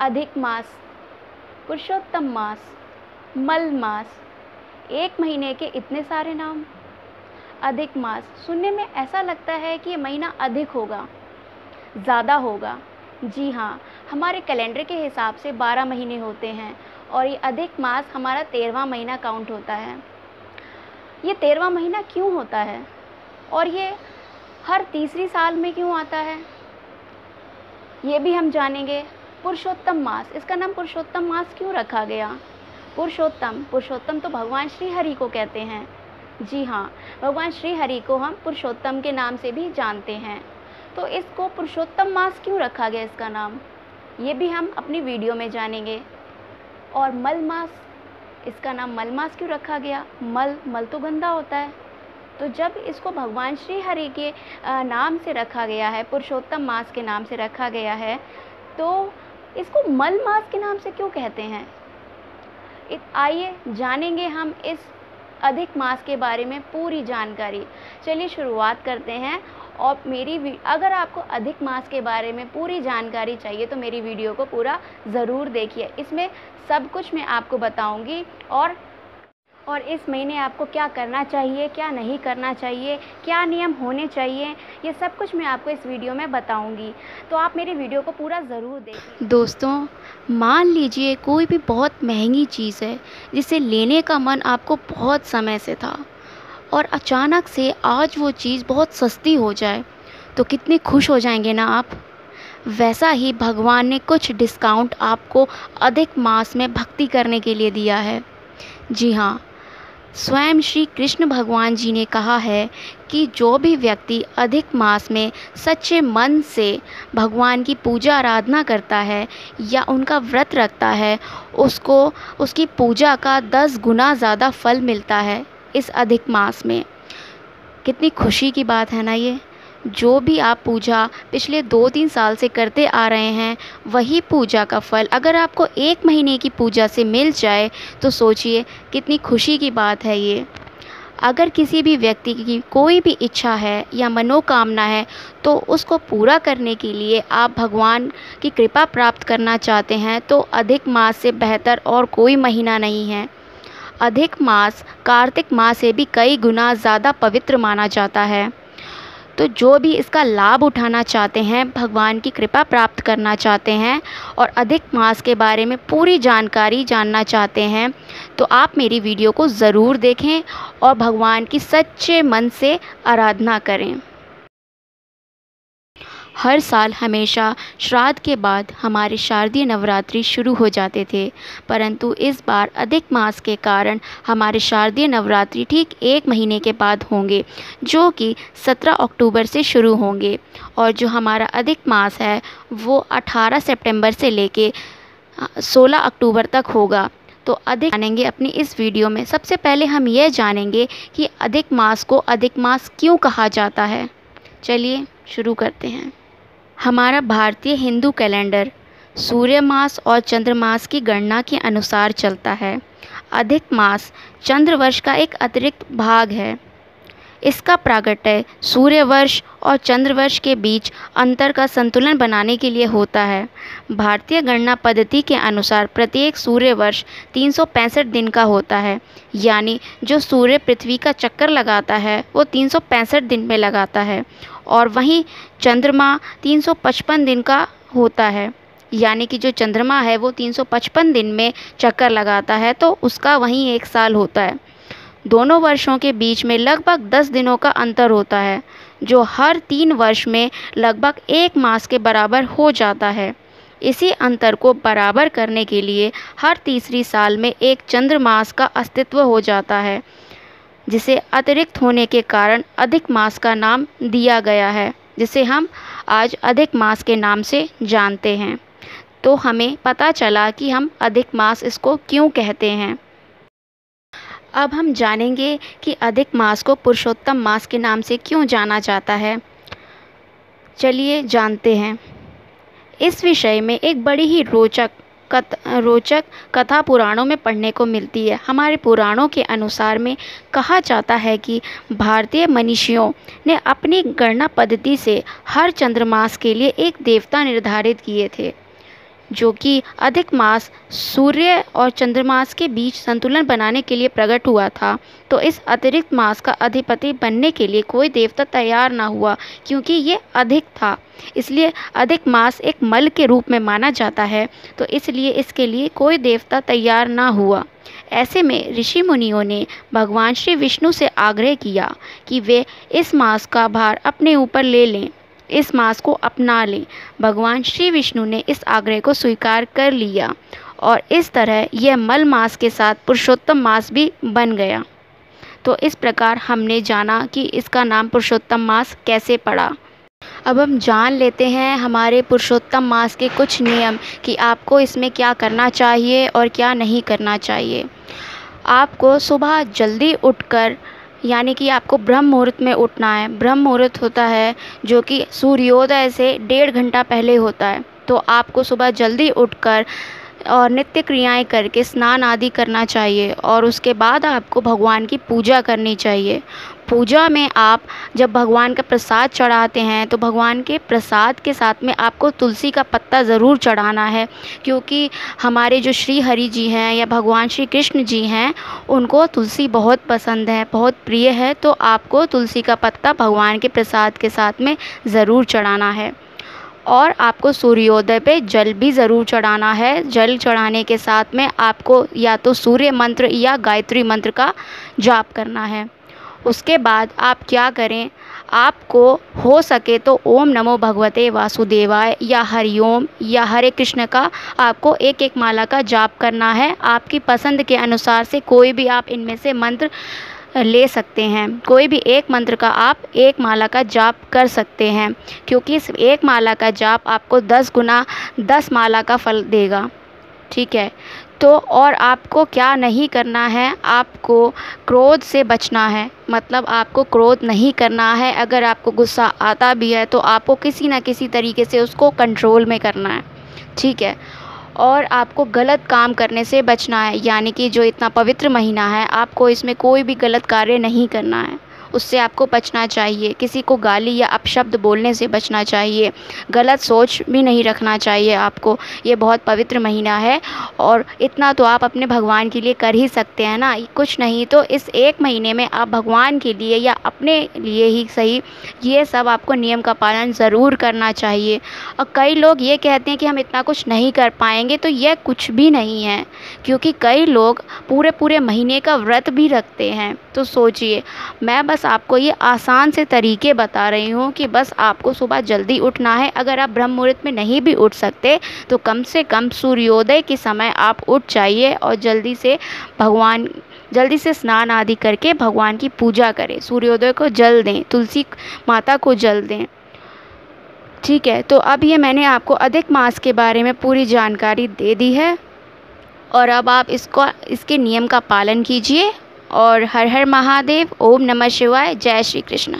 अधिक मास, पुरुषोत्तम मास, मल मास, एक महीने के इतने सारे नाम। अधिक मास सुनने में ऐसा लगता है कि ये महीना अधिक होगा, ज़्यादा होगा। जी हाँ, हमारे कैलेंडर के हिसाब से 12 महीने होते हैं और ये अधिक मास हमारा 13वां महीना काउंट होता है। ये 13वां महीना क्यों होता है और ये हर तीसरी साल में क्यों आता है, ये भी हम जानेंगे। पुरुषोत्तम मास, इसका नाम पुरुषोत्तम मास क्यों रखा गया? पुरुषोत्तम तो भगवान श्री हरि को कहते हैं। जी हाँ, भगवान श्री हरि को हम पुरुषोत्तम के नाम से भी जानते हैं। तो इसको पुरुषोत्तम मास क्यों रखा गया इसका नाम, ये भी हम अपनी वीडियो में जानेंगे। और मल मास, इसका नाम मल मास क्यों रखा गया? मल तो गंदा होता है, तो जब इसको भगवान श्री हरि के नाम से रखा गया है, पुरुषोत्तम मास के नाम से रखा गया है, तो इसको मल मास के नाम से क्यों कहते हैं? आइए जानेंगे हम इस अधिक मास के बारे में पूरी जानकारी। चलिए शुरुआत करते हैं। और अगर आपको अधिक मास के बारे में पूरी जानकारी चाहिए तो मेरी वीडियो को पूरा ज़रूर देखिए। इसमें सब कुछ मैं आपको बताऊंगी और इस महीने आपको क्या करना चाहिए, क्या नहीं करना चाहिए, क्या नियम होने चाहिए, ये सब कुछ मैं आपको इस वीडियो में बताऊंगी। तो आप मेरी वीडियो को पूरा ज़रूर देखिए। दोस्तों, मान लीजिए कोई भी बहुत महंगी चीज़ है जिसे लेने का मन आपको बहुत समय से था और अचानक से आज वो चीज़ बहुत सस्ती हो जाए तो कितने खुश हो जाएंगे ना आप। वैसा ही भगवान ने कुछ डिस्काउंट आपको अधिक मास में भक्ति करने के लिए दिया है। जी हाँ, स्वयं श्री कृष्ण भगवान जी ने कहा है कि जो भी व्यक्ति अधिक मास में सच्चे मन से भगवान की पूजा आराधना करता है या उनका व्रत रखता है, उसको उसकी पूजा का 10 गुना ज़्यादा फल मिलता है इस अधिक मास में। कितनी खुशी की बात है ना ये। जो भी आप पूजा पिछले 2-3 साल से करते आ रहे हैं, वही पूजा का फल अगर आपको 1 महीने की पूजा से मिल जाए तो सोचिए कितनी खुशी की बात है ये। अगर किसी भी व्यक्ति की कोई भी इच्छा है या मनोकामना है तो उसको पूरा करने के लिए आप भगवान की कृपा प्राप्त करना चाहते हैं तो अधिक मास से बेहतर और कोई महीना नहीं है। अधिक मास कार्तिक मास से भी कई गुना ज़्यादा पवित्र माना जाता है। तो जो भी इसका लाभ उठाना चाहते हैं, भगवान की कृपा प्राप्त करना चाहते हैं और अधिक मास के बारे में पूरी जानकारी जानना चाहते हैं, तो आप मेरी वीडियो को ज़रूर देखें और भगवान की सच्चे मन से आराधना करें। हर साल हमेशा श्राद्ध के बाद हमारे शारदीय नवरात्रि शुरू हो जाते थे, परंतु इस बार अधिक मास के कारण हमारे शारदीय नवरात्रि ठीक 1 महीने के बाद होंगे, जो कि 17 अक्टूबर से शुरू होंगे। और जो हमारा अधिक मास है वो 18 सितंबर से लेके 16 अक्टूबर तक होगा। तो अधिक जानेंगे अपनी इस वीडियो में। सबसे पहले हम यह जानेंगे कि अधिक मास को अधिक मास क्यों कहा जाता है। चलिए शुरू करते हैं। हमारा भारतीय हिंदू कैलेंडर सूर्य मास और चंद्र मास की गणना के अनुसार चलता है। अधिक मास चंद्र वर्ष का एक अतिरिक्त भाग है। इसका प्रागट्य सूर्य वर्ष और चंद्र वर्ष के बीच अंतर का संतुलन बनाने के लिए होता है। भारतीय गणना पद्धति के अनुसार प्रत्येक सूर्य वर्ष 365 दिन का होता है, यानी जो सूर्य पृथ्वी का चक्कर लगाता है वो 365 दिन में लगाता है, और वहीं चंद्रमा 355 दिन का होता है, यानी कि जो चंद्रमा है वो 355 दिन में चक्कर लगाता है, तो उसका वहीं 1 साल होता है। दोनों वर्षों के बीच में लगभग 10 दिनों का अंतर होता है, जो हर 3 वर्ष में लगभग 1 मास के बराबर हो जाता है। इसी अंतर को बराबर करने के लिए हर तीसरी साल में एक चंद्र मास का अस्तित्व हो जाता है, जिसे अतिरिक्त होने के कारण अधिक मास का नाम दिया गया है, जिसे हम आज अधिक मास के नाम से जानते हैं। तो हमें पता चला कि हम अधिक मास इसको क्यों कहते हैं। अब हम जानेंगे कि अधिक मास को पुरुषोत्तम मास के नाम से क्यों जाना जाता है। चलिए जानते हैं। इस विषय में एक बड़ी ही रोचक कथा पुराणों में पढ़ने को मिलती है। हमारे पुराणों के अनुसार में कहा जाता है कि भारतीय मनीषियों ने अपनी गणना पद्धति से हर चंद्रमास के लिए एक देवता निर्धारित किए थे, जो कि अधिक मास सूर्य और चंद्रमास के बीच संतुलन बनाने के लिए प्रकट हुआ था। तो इस अतिरिक्त मास का अधिपति बनने के लिए कोई देवता तैयार ना हुआ, क्योंकि ये अधिक था। इसलिए अधिक मास एक मल के रूप में माना जाता है, तो इसलिए इसके लिए कोई देवता तैयार ना हुआ। ऐसे में ऋषि मुनियों ने भगवान श्री विष्णु से आग्रह किया कि वे इस मास का भार अपने ऊपर ले लें, इस मास को अपना लें। भगवान श्री विष्णु ने इस आग्रह को स्वीकार कर लिया और इस तरह यह मल मास के साथ पुरुषोत्तम मास भी बन गया। तो इस प्रकार हमने जाना कि इसका नाम पुरुषोत्तम मास कैसे पड़ा। अब हम जान लेते हैं हमारे पुरुषोत्तम मास के कुछ नियम कि आपको इसमें क्या करना चाहिए और क्या नहीं करना चाहिए। आपको सुबह जल्दी उठकर, यानी कि आपको ब्रह्म मुहूर्त में उठना है। ब्रह्म मुहूर्त होता है जो कि सूर्योदय से 1.5 घंटा पहले होता है। तो आपको सुबह जल्दी उठकर और नित्य क्रियाएं करके स्नान आदि करना चाहिए और उसके बाद आपको भगवान की पूजा करनी चाहिए। पूजा में आप जब भगवान का प्रसाद चढ़ाते हैं तो भगवान के प्रसाद के साथ में आपको तुलसी का पत्ता ज़रूर चढ़ाना है, क्योंकि हमारे जो श्री हरि जी हैं या भगवान श्री कृष्ण जी हैं उनको तुलसी बहुत पसंद है, बहुत प्रिय है। तो आपको तुलसी का पत्ता भगवान के प्रसाद के साथ में ज़रूर चढ़ाना है। और आपको सूर्योदय पे जल भी ज़रूर चढ़ाना है। जल चढ़ाने के साथ में आपको या तो सूर्य मंत्र या गायत्री मंत्र का जाप करना है। उसके बाद आप क्या करें, आपको हो सके तो ओम नमो भगवते वासुदेवाय या हरिओम या हरे कृष्ण का आपको एक एक माला का जाप करना है। आपकी पसंद के अनुसार से कोई भी आप इनमें से मंत्र ले सकते हैं। कोई भी एक मंत्र का आप एक माला का जाप कर सकते हैं, क्योंकि इस एक माला का जाप आपको 10 गुना 10 माला का फल देगा। ठीक है। तो और आपको क्या नहीं करना है, आपको क्रोध से बचना है। मतलब आपको क्रोध नहीं करना है। अगर आपको गुस्सा आता भी है तो आपको किसी न किसी तरीके से उसको कंट्रोल में करना है। ठीक है। और आपको गलत काम करने से बचना है, यानी कि जो इतना पवित्र महीना है आपको इसमें कोई भी गलत कार्य नहीं करना है, उससे आपको बचना चाहिए। किसी को गाली या अपशब्द बोलने से बचना चाहिए। गलत सोच भी नहीं रखना चाहिए आपको। ये बहुत पवित्र महीना है और इतना तो आप अपने भगवान के लिए कर ही सकते हैं ना। कुछ नहीं तो इस एक महीने में आप भगवान के लिए या अपने लिए ही सही, ये सब आपको नियम का पालन ज़रूर करना चाहिए। और कई लोग ये कहते हैं कि हम इतना कुछ नहीं कर पाएंगे, तो यह कुछ भी नहीं है, क्योंकि कई लोग पूरे पूरे महीने का व्रत भी रखते हैं। तो सोचिए, मैं बस आपको ये आसान से तरीके बता रही हूँ कि बस आपको सुबह जल्दी उठना है। अगर आप ब्रह्म मुहूर्त में नहीं भी उठ सकते तो कम से कम सूर्योदय के समय आप उठ जाइए और जल्दी से स्नान आदि करके भगवान की पूजा करें। सूर्योदय को जल दें, तुलसी माता को जल दें। ठीक है। तो अब ये मैंने आपको अधिक मास के बारे में पूरी जानकारी दे दी है और अब आप इसके नियम का पालन कीजिए। और हर हर महादेव, ओम नमः शिवाय, जय श्री कृष्ण।